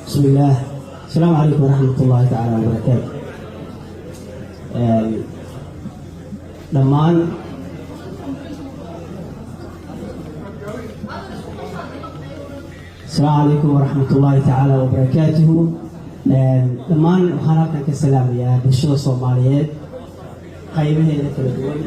بسم الله. السلام عليكم ورحمة الله تعالى وبركاته. دمان السلام عليكم ورحمة الله تعالى وبركاته. دمان وحنا كسلام يا بشر الصوماليات قيمه إلى كل دول.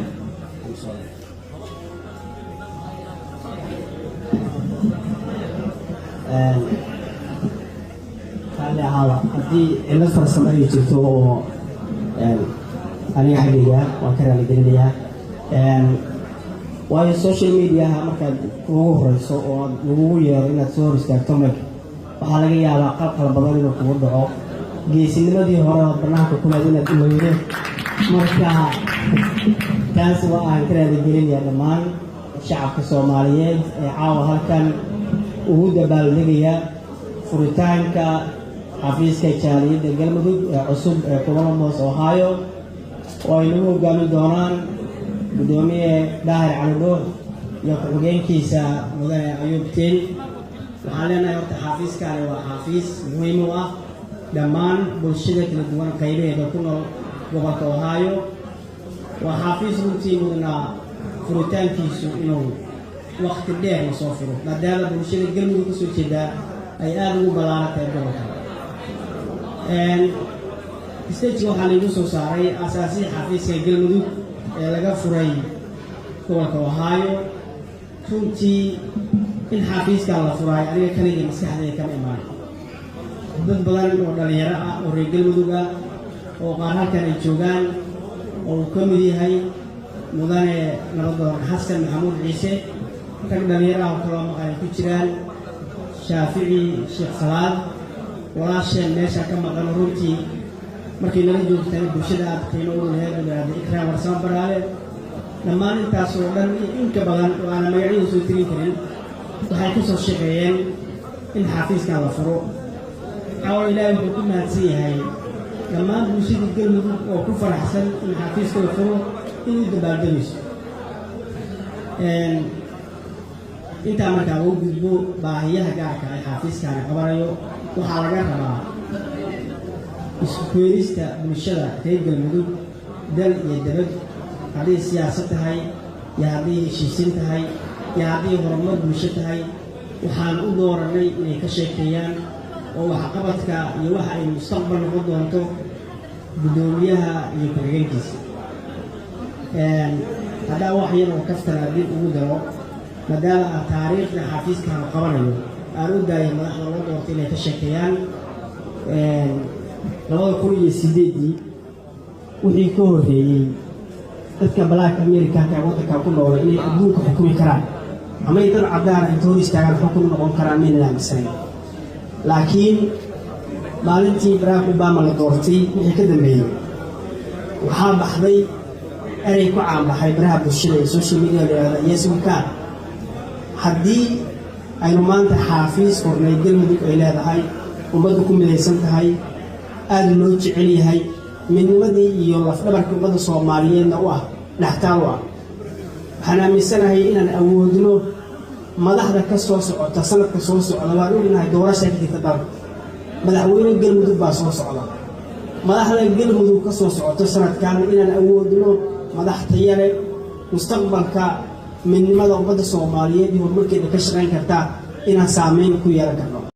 haddii cilad farsamo ay jirto oo aniga xaggeeya waan ka raaligelinayaa waayo social mediaha markaad ugu horeyso oo aad lagugu yeero inaad soo hor istaagto meel waxaa laga yaabaa qalab kala badan inuu kugu dhaco geesinimadii hore oo banaanka kulaad inaad ilowdo marka taas waa aan ka raaligelinayaa dhammaan shacabka Soomaaliyeed ee caawa halkan ugu dabaaldegaya furitaanka xafiiska jaaliyadda galmudug ee cusub ee Columbus Ohio oo ay nagu hogaamin doonaan gudoomiye Daahir Cali Nuur iyo ku-xigeenkiisa mudane Ayuub Tiin. waxaan leenahay horta xafiiskani waa xafiis muhiim u ah dhammaan bulshada kala duwan qaybaheeda ku nool gobolka Ohio. waa xafiis runtii mudana furitaankiisu inuu waqti dheer soo furo maadaama bulshada galmudug kasoo jeeda ay aad ugu ballaaratay gobolka. stage waxaa lagu soo saaray asaasiga xafiiska galmudug ee laga furay gobolka Ohio. runtii in xafiiska la furay aniga kaliya maskaxdayda kama imaan dad badan oo dhalinyaro ah oo reer galmudug ah oo qaar halkan ay joogaan oo uu ka mid yahay mudane nabadoon Xasan Maxamuud Ciise, rag dhalinyaro ah oo kala maqan ku jiraan Shaafici Sheekh Salaad walaasheen meesha ka maqan. runtii markii nala joogtay bulshada aad qiimo u leedahay Ikraam Warsamo Baraale dhammaan intaas oo dhan inka badan oo aan magaciisa soo tirin karin waxay ku soo shaqeeyeen in xafiiska la furo. caawa Ilaahay wuxuu ku mahadsan yahay dhammaan bulshada galmudug oo ku faraxsan in xafiiska la furo inuu dabaaldegayso. intaa markaa uu gudbo baahiyaha gaarka ah xafiiskani qabanayo waxaa laga rabaa isku keenista bulshada reer galmudug dal iyo dibad, haddii siyaasad tahay iyo haddii heshiisiin tahay iyo haddii horumar bulsho tahay. waxaan u dooranay inay ka sheekeeyaan oo waxqabadka iyo waxa ay mustaqbal noqon doonto gudoomiyaha iyo ku-xigeenkiisa. haddaa wax yar oo kaftana dib ugu daro maadaama taariikhda xafiiska la qabanayo aan u daayay madaxda loo doortay inay ka sheekeeyaan 2008 wixii ka horreeyey dadka Black Americanka ee waddanka ku nool inay adduunka xukumi karaan ama ay dad cadaan inta hor istaagaan xukun noqon karaan meel aaminsan. laakiin maalintii Barack Obama la doortay wixii ka dambeeyey waxaa baxday erey ku caanbaxay baraha bulshada ee social media iyo suuqa. haddii aynu maanta xafiis furnay galmudug ay leedahay ummaddu ku midaysan tahay aad loo jecel yahay midnimadii iyo lafdhabarka ummadda Soomaaliyeedna u ah dhaxtaal u ah, waxaan aaminsanahay inaan awoodno madaxda ka soo socota sanadka soo socda. waan ognahay doorasho ka jirta dalka madaxweyne galmudug baa soo socda. madaxda galmudug ka soo socota sanadkan inaan awoodno madax tayo leh mustaqbalka midnimada ummadda Soomaaliyeed iyo horumarkeeda ka shaqayn karta inaan saameyn ku yeelan karno.